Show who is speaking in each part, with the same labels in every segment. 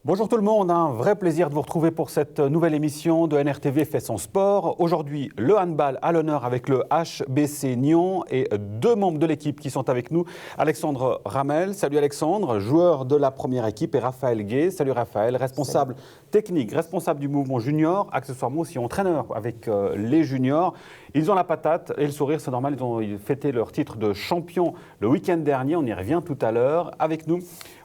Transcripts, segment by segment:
Speaker 1: Bonjour tout le monde, un vrai plaisir de vous retrouver pour cette nouvelle émission de NRTV fait son sport. Aujourd'hui, le handball à l'honneur avec le HBC Nyon et deux membres de l'équipe qui sont avec nous. Alexandre Ramel, salut Alexandre, joueur de la première équipe, et Raphaël Gay, salut Raphaël, responsable technique, responsable du mouvement junior, accessoirement aussi entraîneur avec les juniors. Ils ont la patate et le sourire, c'est normal, ils ont fêté leur titre de champion le week-end dernier, on y revient tout à l'heure. Avec nous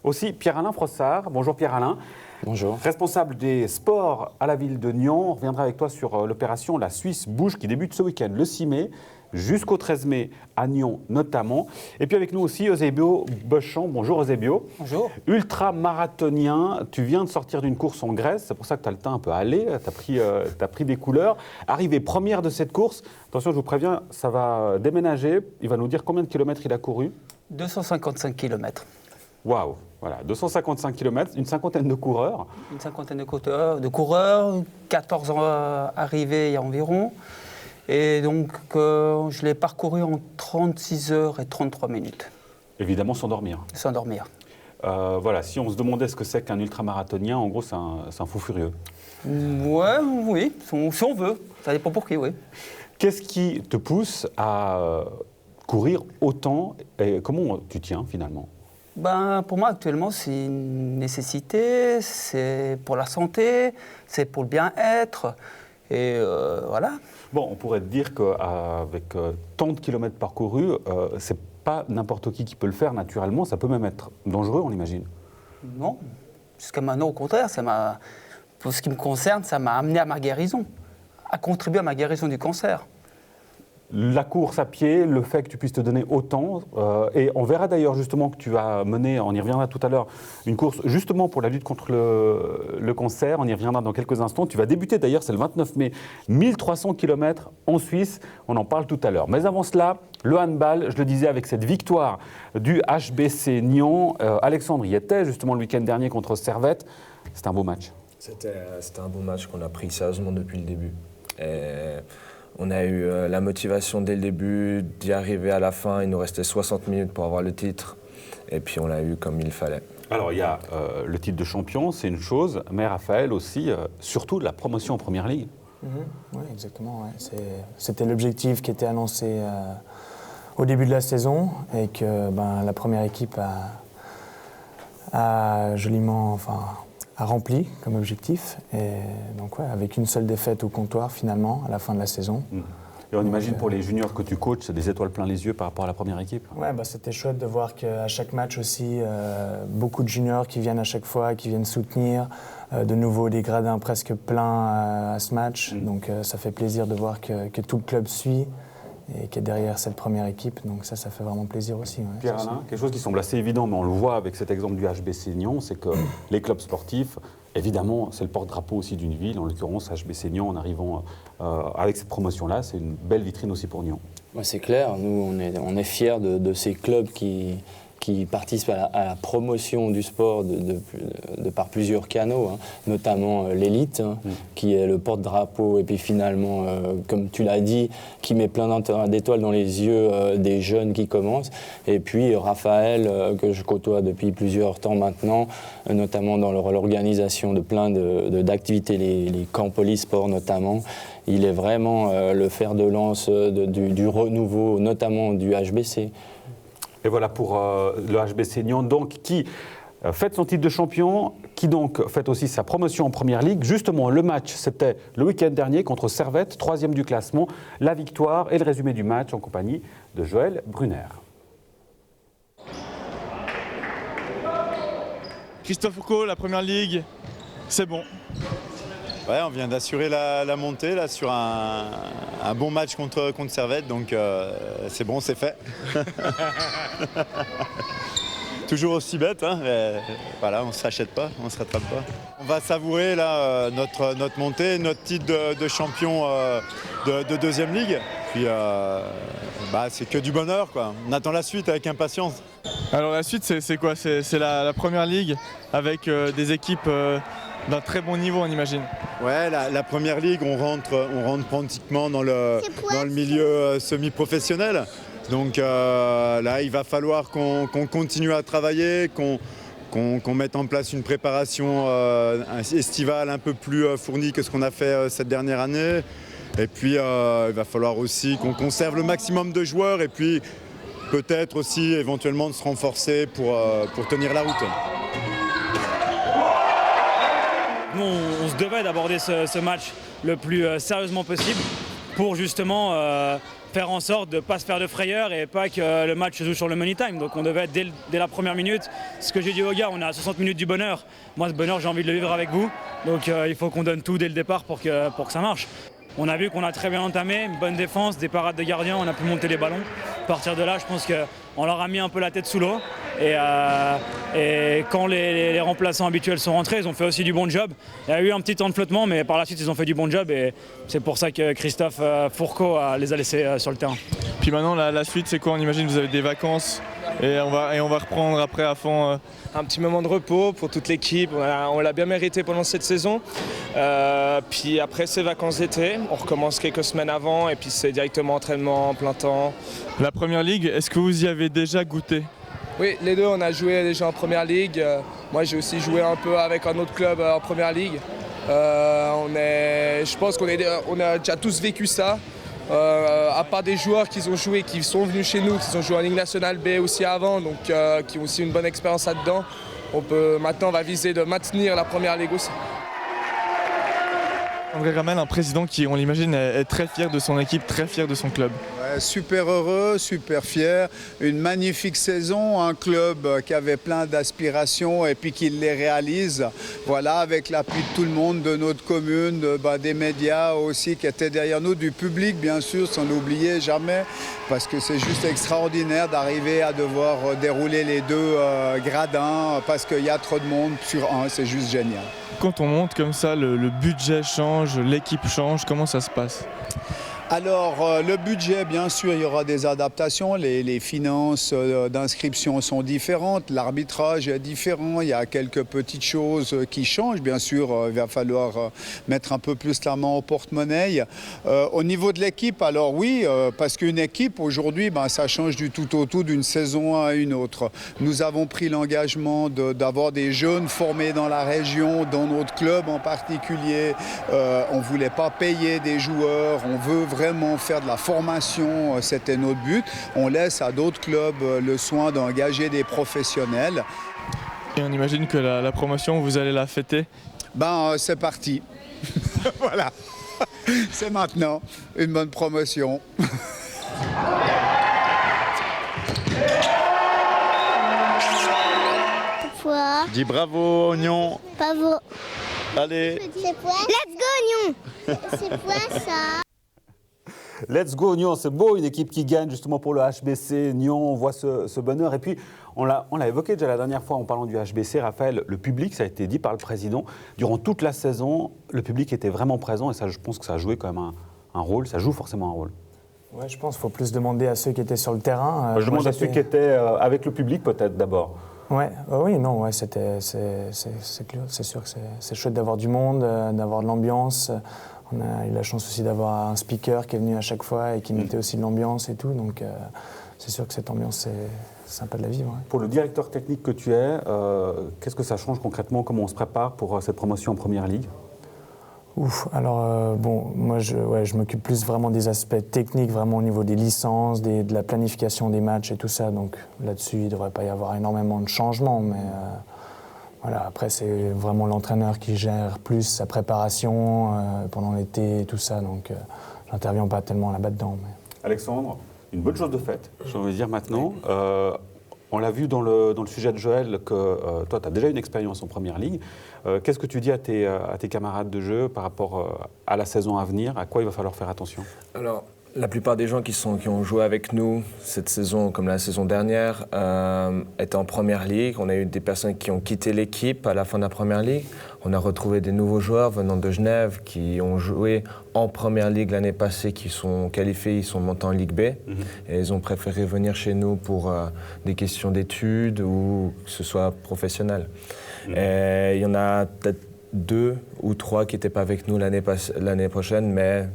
Speaker 1: aussi Pierre-Alain Frossard. Bonjour Pierre-Alain.
Speaker 2: Bonjour.
Speaker 1: Responsable des sports à la ville de Nyon. On reviendra avec toi sur l'opération La Suisse bouge qui débute ce week-end, le 6 mai, jusqu'au 13 mai à Nyon notamment. Et puis avec nous aussi Eusebio Beuchamp. Bonjour Eusebio.
Speaker 3: Bonjour.
Speaker 1: Ultra-marathonien, tu viens de sortir d'une course en Grèce, c'est pour ça que tu as le teint un peu allé, tu as pris des couleurs. Arrivé première de cette course, attention je vous préviens, ça va déménager, il va nous dire combien de kilomètres il a couru.
Speaker 3: 255 km.
Speaker 1: Waouh, voilà, 255 km, une cinquantaine de coureurs.
Speaker 3: Une cinquantaine de coureurs, 14 ans arrivés environ. Et donc, je l'ai parcouru en 36 heures et 33 minutes.
Speaker 1: Évidemment, sans dormir.
Speaker 3: Sans dormir.
Speaker 1: Voilà, si on se demandait ce que c'est qu'un ultramarathonien, en gros, c'est un fou furieux.
Speaker 3: Ouais, oui, si on veut. Ça dépend pour qui, oui.
Speaker 1: Qu'est-ce qui te pousse à courir autant et comment tu tiens finalement ?
Speaker 3: Pour moi, actuellement, c'est une nécessité, c'est pour la santé, c'est pour le bien-être, et voilà.
Speaker 1: Bon, on pourrait te dire qu'avec tant de kilomètres parcourus, c'est pas n'importe qui peut le faire naturellement, ça peut même être dangereux, on l'imagine.
Speaker 3: Non, jusqu'à maintenant, au contraire, pour ce qui me concerne, ça m'a amené à ma guérison, à contribuer à ma guérison du cancer.
Speaker 1: La course à pied, le fait que tu puisses te donner autant, et on verra d'ailleurs justement que tu vas mener, on y reviendra tout à l'heure, une course justement pour la lutte contre le cancer, on y reviendra dans quelques instants. Tu vas débuter d'ailleurs, c'est le 29 mai, 1300 km en Suisse, on en parle tout à l'heure. Mais avant cela, le handball, je le disais avec cette victoire du HBC Nyon, Alexandre y était justement le week-end dernier contre Servette, c'était un beau match.
Speaker 2: C'était un beau match qu'on a pris sérieusement depuis le début. Et on a eu la motivation dès le début d'y arriver à la fin. Il nous restait 60 minutes pour avoir le titre. Et puis on l'a eu comme il fallait.
Speaker 1: Alors il y a le titre de champion, c'est une chose. Mais Raphaël aussi, surtout la promotion en Première Ligue.
Speaker 4: Oui, exactement. Ouais. C'était l'objectif qui était annoncé au début de la saison. Et que la première équipe a joliment... a rempli comme objectif. Et donc, avec une seule défaite au comptoir, finalement, à la fin de la saison.
Speaker 1: Et on imagine pour les juniors que tu coaches, c'est des étoiles plein les yeux par rapport à la première équipe.
Speaker 4: Ouais, c'était chouette de voir qu'à chaque match aussi, beaucoup de juniors qui viennent à chaque fois, qui viennent soutenir. De nouveau, des gradins presque pleins à ce match. Donc, ça fait plaisir de voir que tout le club suit et qui est derrière cette première équipe. Donc ça fait vraiment plaisir aussi. Ouais,
Speaker 1: Pierre-Alain, quelque chose qui semble assez évident, mais on le voit avec cet exemple du HBC Nyon, c'est que les clubs sportifs, évidemment, c'est le porte-drapeau aussi d'une ville. En l'occurrence, HBC Nyon, en arrivant avec cette promotion-là, c'est une belle vitrine aussi pour Nyon.
Speaker 5: C'est clair, nous on est fiers de ces clubs qui participent à la promotion du sport de par plusieurs canaux, notamment l'élite, qui est le porte-drapeau, et puis finalement, comme tu l'as dit, qui met plein d'étoiles dans les yeux des jeunes qui commencent. Et puis Raphaël, que je côtoie depuis plusieurs temps maintenant, notamment dans l'organisation de plein d'activités, les camps polysport notamment. Il est vraiment le fer de lance du renouveau, notamment du HBC.
Speaker 1: Et voilà pour le HBC Nyon, donc, qui fête son titre de champion, qui donc fête aussi sa promotion en Première Ligue. Justement, le match, c'était le week-end dernier contre Servette, 3e du classement. La victoire et le résumé du match en compagnie de Joël Brunner.
Speaker 6: Christophe Foucault, la Première Ligue, c'est bon.
Speaker 7: Ouais, on vient d'assurer la montée là, sur un bon match contre Servette, donc c'est bon, c'est fait. Toujours aussi bête, mais voilà, on ne s'achète pas, on ne se rattrape pas. On va savourer là, notre montée, notre titre de champion de deuxième ligue. Puis c'est que du bonheur, quoi. On attend la suite avec impatience.
Speaker 6: Alors la suite, c'est quoi ? C'est la Première Ligue avec des équipes d'un très bon niveau, on imagine.
Speaker 7: Ouais, la Première Ligue, on rentre pratiquement dans le milieu semi-professionnel. Donc là, il va falloir qu'on continue à travailler, qu'on qu'on mette en place une préparation estivale un peu plus fournie que ce qu'on a fait cette dernière année. Et puis il va falloir aussi qu'on conserve le maximum de joueurs et puis peut-être aussi éventuellement de se renforcer pour tenir la route.
Speaker 8: Nous, on se devait d'aborder ce match le plus sérieusement possible pour justement faire en sorte de ne pas se faire de frayeur et pas que le match se joue sur le money time. Donc on devait dès la première minute. Ce que j'ai dit aux gars, on est à 60 minutes du bonheur. Moi, ce bonheur, j'ai envie de le vivre avec vous. Donc il faut qu'on donne tout dès le départ pour que ça marche. On a vu qu'on a très bien entamé, une bonne défense, des parades de gardiens, on a pu monter les ballons. À partir de là, je pense qu'on leur a mis un peu la tête sous l'eau. Et quand les remplaçants habituels sont rentrés, ils ont fait aussi du bon job. Il y a eu un petit temps de flottement, mais par la suite, ils ont fait du bon job. Et c'est pour ça que Christophe Fourcault les a laissés sur le terrain.
Speaker 6: Puis maintenant, la suite, c'est quoi? On imagine que vous avez des vacances et on va reprendre après à fond.
Speaker 9: Un petit moment de repos pour toute l'équipe, on l'a bien mérité pendant cette saison. Puis après ces vacances d'été, on recommence quelques semaines avant et puis c'est directement entraînement en plein temps.
Speaker 6: La Première Ligue, est-ce que vous y avez déjà goûté?
Speaker 9: Oui, les deux, on a joué déjà en Première Ligue. Moi, j'ai aussi joué un peu avec un autre club en Première Ligue. Je pense qu'on a déjà tous vécu ça. À part des joueurs qui ont joué, qui sont venus chez nous, qui ont joué en Ligue nationale B aussi avant, donc qui ont aussi une bonne expérience là-dedans. Maintenant, on va viser de maintenir la Première Ligue aussi.
Speaker 6: André Ramel, un président qui, on l'imagine, est très fier de son équipe, très fier de son club.
Speaker 10: Super heureux, super fier, une magnifique saison, un club qui avait plein d'aspirations et puis qui les réalise. Voilà, avec l'appui de tout le monde, de notre commune, des médias aussi qui étaient derrière nous, du public bien sûr, sans l'oublier jamais, parce que c'est juste extraordinaire d'arriver à devoir dérouler les deux gradins parce qu'il y a trop de monde sur un, c'est juste génial.
Speaker 6: Quand on monte comme ça, le budget change, l'équipe change, comment ça se passe ?
Speaker 10: Alors, le budget, bien sûr, il y aura des adaptations. Les finances d'inscription sont différentes. L'arbitrage est différent. Il y a quelques petites choses qui changent. Bien sûr, il va falloir mettre un peu plus la main au porte-monnaie. Au niveau de l'équipe, alors oui, parce qu'une équipe, aujourd'hui, ça change du tout au tout d'une saison à une autre. Nous avons pris l'engagement d'avoir des jeunes formés dans la région, dans notre club en particulier. On ne voulait pas payer des joueurs. On veut vraiment faire de la formation, c'était notre but. On laisse à d'autres clubs le soin d'engager des professionnels.
Speaker 6: Et on imagine que la promotion, vous allez la fêter ?
Speaker 10: C'est parti. Voilà. C'est maintenant une bonne promotion.
Speaker 11: Pourquoi ?
Speaker 7: Dis bravo, Oignon.
Speaker 11: Bravo.
Speaker 7: Allez.
Speaker 11: C'est quoi ? Let's go, Oignon. C'est quoi ça ?
Speaker 1: Let's go Nyon, c'est beau, une équipe qui gagne justement pour le HBC Nyon, on voit ce bonheur. Et puis, on l'a évoqué déjà la dernière fois en parlant du HBC, Raphaël, le public, ça a été dit par le président, durant toute la saison, le public était vraiment présent et ça, je pense que ça a joué quand même un rôle, ça joue forcément un rôle.
Speaker 4: Ouais, je pense qu'il faut plus demander à ceux qui étaient sur le terrain.
Speaker 1: Je demande à ceux qui étaient avec le public peut-être d'abord.
Speaker 4: Ouais, c'est sûr que c'est chouette d'avoir du monde, d'avoir de l'ambiance. On a eu la chance aussi d'avoir un speaker qui est venu à chaque fois et qui mettait aussi de l'ambiance et tout. Donc c'est sûr que cette ambiance, c'est sympa de la vivre. Ouais.
Speaker 1: Pour le directeur technique que tu es, qu'est-ce que ça change concrètement? Comment on se prépare pour cette promotion en Première Ligue?
Speaker 4: Alors moi je m'occupe plus vraiment des aspects techniques, vraiment au niveau des licences, de la planification des matchs et tout ça. Donc là-dessus, il ne devrait pas y avoir énormément de changements. Mais voilà, après, c'est vraiment l'entraîneur qui gère plus sa préparation pendant l'été et tout ça. Donc j'interviens pas tellement là-bas dedans. Mais...
Speaker 1: Alexandre, une bonne chose de faite, j'ai envie de dire maintenant. On l'a vu dans le sujet de Joël que toi, tu as déjà une expérience en Première Ligue. Qu'est-ce que tu dis à tes camarades de jeu par rapport à la saison à venir? À quoi il va falloir faire attention?
Speaker 2: Alors, la plupart des gens qui ont joué avec nous cette saison, comme la saison dernière, étaient en Première Ligue. On a eu des personnes qui ont quitté l'équipe à la fin de la Première Ligue. On a retrouvé des nouveaux joueurs venant de Genève qui ont joué en Première Ligue l'année passée, qui sont qualifiés, ils sont montés en Ligue B. Et ils ont préféré venir chez nous pour des questions d'études ou que ce soit professionnel. Et il y en a peut-être 2 ou 3 qui n'étaient pas avec nous l'année prochaine, mais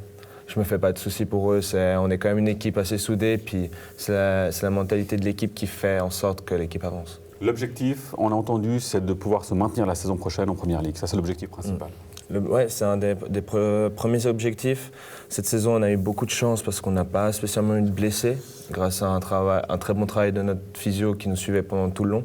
Speaker 2: je ne me fais pas de soucis pour eux. On est quand même une équipe assez soudée, puis c'est la mentalité de l'équipe qui fait en sorte que l'équipe avance.
Speaker 1: L'objectif, on l'a entendu, c'est de pouvoir se maintenir la saison prochaine en Première Ligue. Ça, c'est l'objectif principal.
Speaker 2: Ouais, c'est un des premiers objectifs. Cette saison, on a eu beaucoup de chance parce qu'on n'a pas spécialement eu de blessés, grâce à un très bon travail de notre physio qui nous suivait pendant tout le long.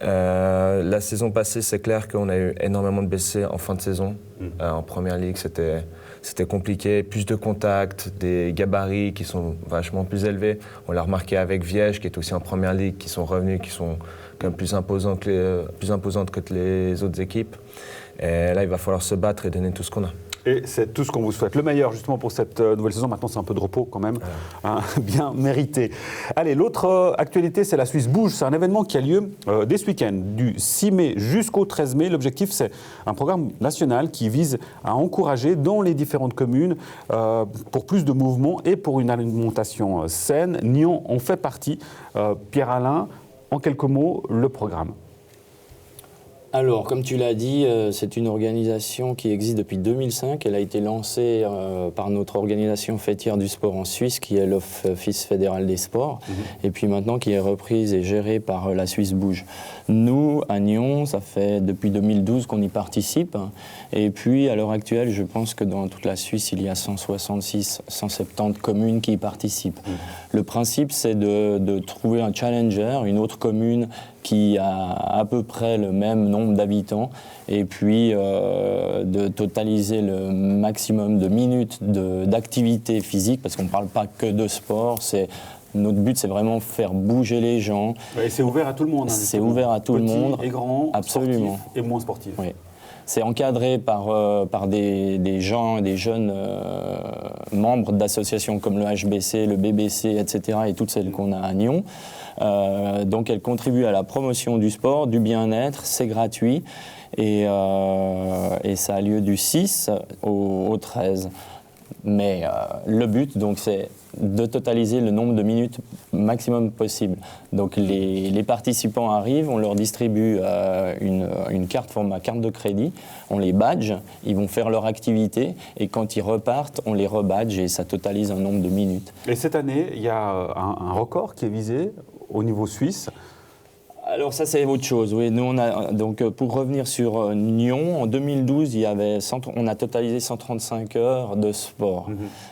Speaker 2: La saison passée, c'est clair qu'on a eu énormément de blessés en fin de saison. En Première Ligue, c'était compliqué. Plus de contacts, des gabarits qui sont vachement plus élevés. On l'a remarqué avec Viège, qui est aussi en Première Ligue, qui sont revenus, qui sont quand même plus imposantes que les autres équipes. Et là, il va falloir se battre et donner tout ce qu'on a.
Speaker 1: Et c'est tout ce qu'on vous souhaite. Le meilleur, justement, pour cette nouvelle saison. Maintenant, c'est un peu de repos, quand même, hein, bien mérité. Allez, l'autre actualité, c'est la Suisse Bouge. C'est un événement qui a lieu dès ce week-end, du 6 mai jusqu'au 13 mai. L'objectif, c'est un programme national qui vise à encourager dans les différentes communes pour plus de mouvements et pour une alimentation saine. Nyon en fait partie. Pierre-Alain, en quelques mots, le programme.
Speaker 5: Alors, comme tu l'as dit, c'est une organisation qui existe depuis 2005. Elle a été lancée par notre organisation fêtière du sport en Suisse, qui est l'Office fédéral des sports, et puis maintenant qui est reprise et gérée par la Suisse Bouge. Nous, à Nyon, ça fait depuis 2012 qu'on y participe. Et puis, à l'heure actuelle, je pense que dans toute la Suisse, il y a 166, 170 communes qui y participent. Le principe, c'est de trouver un challenger, une autre commune qui a à peu près le même nombre d'habitants, et puis de totaliser le maximum de minutes d'activité physique, parce qu'on ne parle pas que de sport. Notre but, c'est vraiment faire bouger les gens.
Speaker 1: Et c'est ouvert à tout le monde. Hein,
Speaker 5: c'est ouvert à tout le monde.
Speaker 1: Petit et grand,
Speaker 5: absolument.
Speaker 1: Sportif et moins sportif.
Speaker 5: Oui. C'est encadré par des gens, des jeunes membres d'associations comme le HBC, le BBC, etc., et toutes celles qu'on a à Nyon. Donc elle contribue à la promotion du sport, du bien-être, c'est gratuit, et ça a lieu du 6 au 13. Mais le but, donc, c'est de totaliser le nombre de minutes maximum possible. Donc les participants arrivent, on leur distribue une carte format carte de crédit, on les badge, ils vont faire leur activité, et quand ils repartent, on les rebadge et ça totalise un nombre de minutes.
Speaker 1: Et cette année, il y a un record qui est visé au niveau suisse.
Speaker 5: Alors ça, c'est autre chose. Oui, nous, donc pour revenir sur Nyon, en 2012, on a totalisé 135 heures de sport.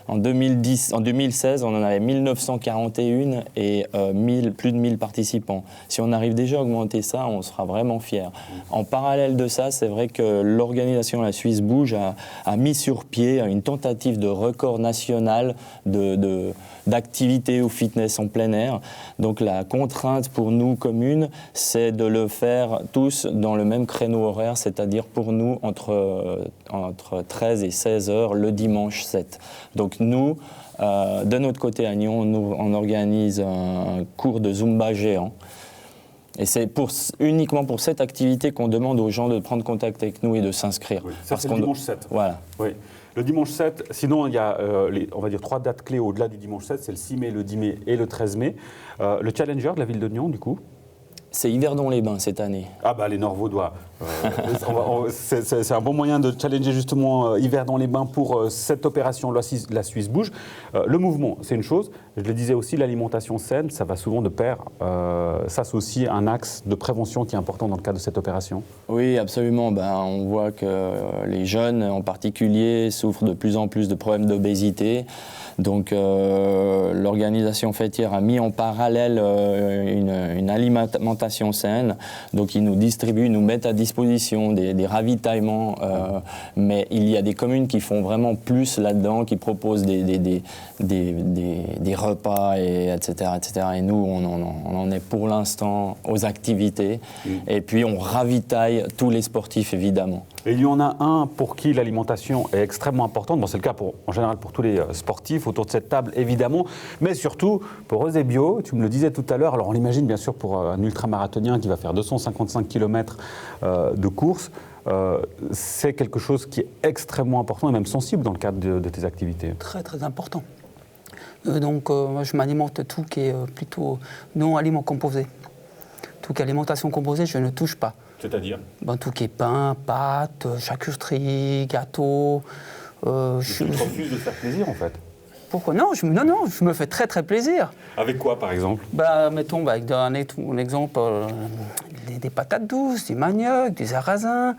Speaker 5: En 2016, on en avait 1941 et plus de 1000 participants. Si on arrive déjà à augmenter ça, on sera vraiment fiers. En parallèle de ça, c'est vrai que l'organisation La Suisse Bouge a mis sur pied une tentative de record national d'activité ou fitness en plein air. Donc la contrainte pour nous, communes, c'est de le faire tous dans le même créneau horaire, c'est-à-dire pour nous entre 13 et 16 heures le dimanche 7. Donc nous, de notre côté à Nyon, on organise un cours de Zumba géant. Et c'est uniquement pour cette activité qu'on demande aux gens de prendre contact avec nous et de s'inscrire.
Speaker 1: Oui, ça, c'est le dimanche 7.
Speaker 5: Voilà.
Speaker 1: Oui. Le dimanche 7, sinon il y a, on va dire, 3 dates clés au-delà du dimanche 7, c'est le 6 mai, le 10 mai et le 13 mai. Le challenger de la ville de Nyon, du coup ?
Speaker 5: C'est Yverdon-les-Bains cette année.
Speaker 1: Ah bah les Nord-Vaudois. C'est un bon moyen de challenger justement Yverdon-les-Bains pour cette opération La Suisse Bouge. Le mouvement, c'est une chose. Je le disais aussi, l'alimentation saine, ça va souvent de pair. Ça, c'est aussi un axe de prévention qui est important dans le cadre de cette opération.
Speaker 5: Oui, absolument. On voit que les jeunes en particulier souffrent de plus en plus de problèmes d'obésité. Donc l'organisation fêtière a mis en parallèle une alimentation saine. Donc ils nous distribuent, nous mettent à disposition des ravitaillements. Mais il y a des communes qui font vraiment plus là-dedans, qui proposent des repas, etc., etc. Et nous, on en est pour l'instant aux activités. Et puis on ravitaille tous les sportifs, évidemment.
Speaker 1: Et il y en a un pour qui l'alimentation est extrêmement importante. Bon, c'est le cas en général pour tous les sportifs autour de cette table, évidemment, mais surtout pour Eusebio, tu me le disais tout à l'heure. Alors on l'imagine bien sûr pour un ultramarathonien qui va faire 255 km de course. C'est quelque chose qui est extrêmement important et même sensible dans le cadre de tes activités.
Speaker 3: Très très important. Donc moi je m'alimente tout qui est plutôt non aliment composé. Tout qui est alimentation composée, je ne touche pas.
Speaker 1: C'est-à-dire
Speaker 3: tout qui est pain, pâtes, charcuterie, gâteaux.
Speaker 1: Tu te refuses de faire plaisir en fait.
Speaker 3: Pourquoi non, je me fais très très plaisir.
Speaker 1: Avec quoi, par exemple?
Speaker 3: Mettons, avec un exemple, des patates douces, du manioc, du sarrasin.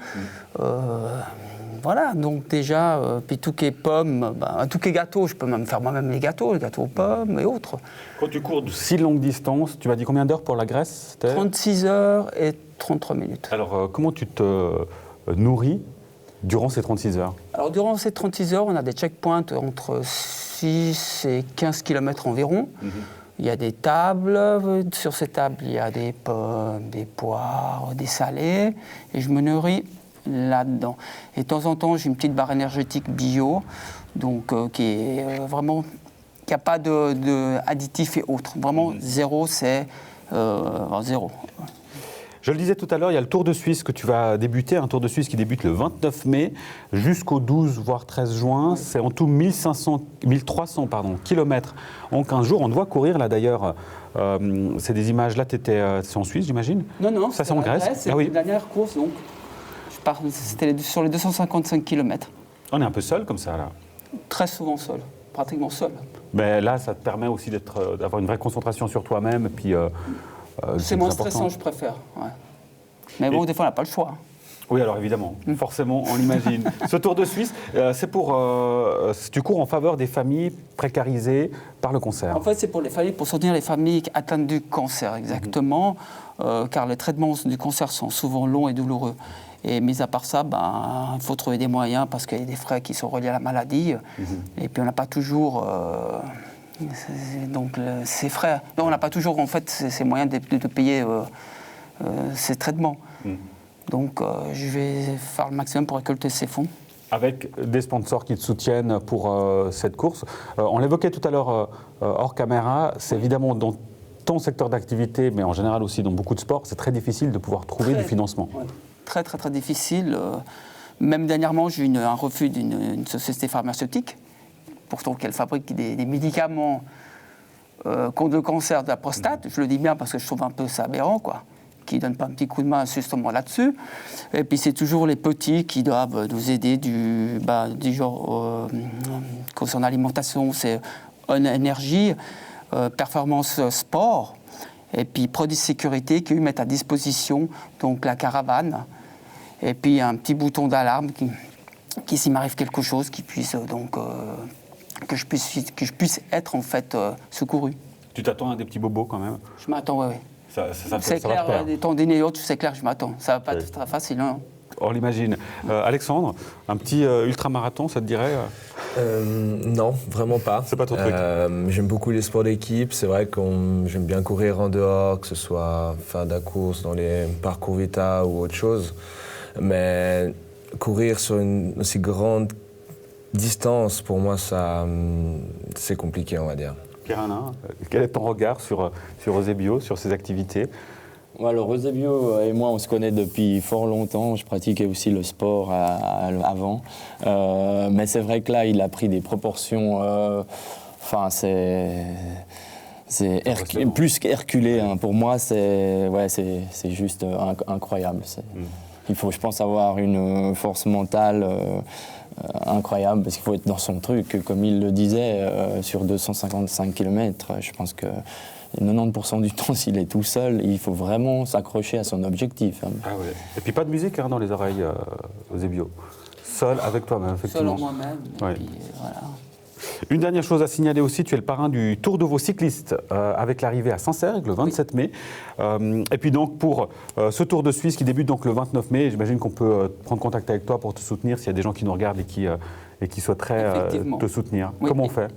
Speaker 3: Voilà, donc déjà, puis tout ce qui est pommes, tout ce qui est gâteau, je peux même faire moi-même les gâteaux aux pommes et autres.
Speaker 1: Quand tu cours de si longue distance, tu m'as dit combien d'heures pour la Grèce?
Speaker 3: 36 heures et 33 minutes.
Speaker 1: Alors, comment tu te nourris durant ces 36 heures?
Speaker 3: Alors, durant ces 36 heures, on a des checkpoints entre 6 et 15 km environ. Il y a des tables. Sur ces tables, il y a des pommes, des poires, des salés. Et je me nourris là-dedans. Et de temps en temps, j'ai une petite barre énergétique bio, donc qui est vraiment, qui n'a pas d'additifs et autres. Vraiment, zéro, c'est zéro.
Speaker 1: Je le disais tout à l'heure, il y a le Tour de Suisse que tu vas débuter, un Tour de Suisse qui débute le 29 mai jusqu'au 12 voire 13 juin. C'est en tout 1300 kilomètres en 15 jours. On te voit courir là d'ailleurs. C'est des images, là c'est en Suisse j'imagine?
Speaker 3: Non,
Speaker 1: ça c'est en Grèce.
Speaker 3: C'est la dernière course, donc c'était sur les 255 km.
Speaker 1: On est un peu seul comme ça là?
Speaker 3: Très souvent seul, pratiquement seul.
Speaker 1: Mais là ça te permet aussi d'avoir une vraie concentration sur toi-même. Puis,
Speaker 3: c'est moins stressant, je préfère. Ouais. Mais bon, des fois on n'a pas le choix.
Speaker 1: Oui, alors évidemment, forcément, on l'imagine. Ce Tour de Suisse, c'est tu cours en faveur des familles précarisées par le cancer.
Speaker 3: En fait, c'est pour soutenir les familles atteintes du cancer, exactement, car les traitements du cancer sont souvent longs et douloureux. Et mis à part ça, il faut trouver des moyens parce qu'il y a des frais qui sont reliés à la maladie. Et puis on n'a pas toujours ces frais. Non, on n'a pas toujours en fait ces moyens de payer ces traitements. Donc je vais faire le maximum pour récolter ces fonds.
Speaker 1: Avec des sponsors qui te soutiennent pour cette course. On l'évoquait tout à l'heure hors caméra, c'est évidemment dans ton secteur d'activité, mais en général aussi dans beaucoup de sports, c'est très difficile de pouvoir trouver du financement.
Speaker 3: Ouais. Très, très, très difficile. Même dernièrement, j'ai eu un refus d'une société pharmaceutique, pourtant qu'elle fabrique des médicaments contre le cancer de la prostate. Je le dis bien parce que je trouve un peu ça aberrant, quoi, qui ne donnent pas un petit coup de main justement là-dessus. Et puis c'est toujours les petits qui doivent nous aider du genre concernant l'alimentation, c'est énergie, performance sport. Et puis produits de sécurité qui mettent à disposition donc la caravane. Et puis un petit bouton d'alarme qui s'il m'arrive quelque chose, qui puisse que je puisse être en fait secouru.
Speaker 1: Tu t'attends à des petits bobos quand même?
Speaker 3: Je m'attends, oui.
Speaker 1: C'est clair,
Speaker 3: des tendines et autres, c'est clair que je m'attends. Ça va pas être très facile, hein.
Speaker 1: On l'imagine. Alexandre, un petit ultramarathon, ça te dirait?
Speaker 2: Non, vraiment pas.
Speaker 1: C'est pas ton truc?
Speaker 2: J'aime beaucoup les sports d'équipe. C'est vrai que j'aime bien courir en dehors, que ce soit faire de la course dans les parcours Vita ou autre chose. Mais courir sur une aussi grande distance, pour moi, c'est compliqué, on va dire.
Speaker 1: Pierre-Alain, quel est ton regard sur Eusebio, sur ses activités?
Speaker 5: Alors, Eusebio et moi, on se connaît depuis fort longtemps. Je pratiquais aussi le sport avant. Mais c'est vrai que là, il a pris des proportions... c'est plus qu'herculé. Hein. Pour moi, c'est juste incroyable. Il faut, je pense, avoir une force mentale incroyable parce qu'il faut être dans son truc. Comme il le disait, sur 255 km, je pense que 90% du temps, s'il est tout seul, il faut vraiment s'accrocher à son objectif. Hein.
Speaker 1: Ah ouais. Et puis pas de musique dans les oreilles, Eusebio. Seul avec toi-même, effectivement.
Speaker 3: Seul en moi-même.
Speaker 1: Ouais.
Speaker 3: Puis, voilà.
Speaker 1: Une dernière chose à signaler aussi, tu es le parrain du Tour de Vaud cycliste avec l'arrivée à Saint-Cergue le 27 mai. Et puis donc pour ce Tour de Suisse qui débute donc le 29 mai, j'imagine qu'on peut prendre contact avec toi pour te soutenir s'il y a des gens qui nous regardent et qui souhaiteraient te soutenir. Oui. Comment on fait?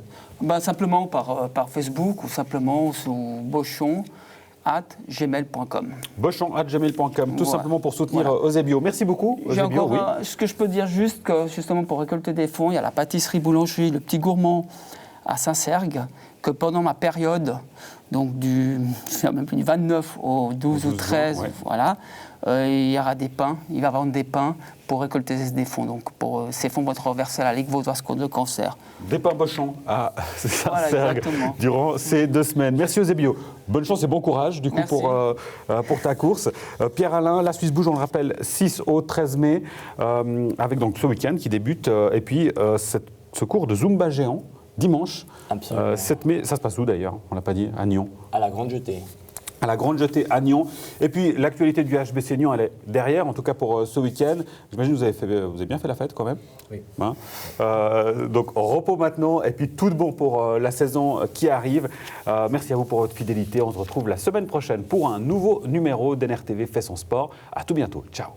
Speaker 3: Simplement par Facebook ou simplement sous bochon@gmail.com.
Speaker 1: Bochon@gmail.com, tout simplement pour soutenir Eusebio. Merci beaucoup, Eusebio.
Speaker 3: Ce que je peux dire juste, que justement pour récolter des fonds, il y a la pâtisserie-boulangerie, le Petit Gourmand à Saint-Cergue, que pendant ma période, donc du 29 au 12 ou 13, voilà, il y aura des pains, il va vendre des pains pour récolter des fonds. Donc ces fonds vont être reversés à la Ligue vaudoise contre le cancer.
Speaker 1: Des pains Bochon à Saint-Cergue durant ces 2 semaines. Merci Eusebio. Bonne chance et bon courage du coup pour ta course. Pierre-Alain, la Suisse bouge, on le rappelle, 6 au 13 mai, avec donc ce week-end qui débute, et puis ce cours de Zumba géant dimanche,
Speaker 5: Absolument.
Speaker 1: 7 mai. Ça se passe où d'ailleurs? On l'a pas dit, à Nyon.
Speaker 5: À la Grande Jetée.
Speaker 1: À la Grande Jetée à Nyon. Et puis l'actualité du HBC Nyon, elle est derrière, en tout cas pour ce week-end. J'imagine que vous avez bien fait la fête quand même.
Speaker 2: Oui.
Speaker 1: Hein, donc repos maintenant, et puis tout de bon pour la saison qui arrive. Merci à vous pour votre fidélité. On se retrouve la semaine prochaine pour un nouveau numéro d'NRTV Fait son sport. À tout bientôt. Ciao.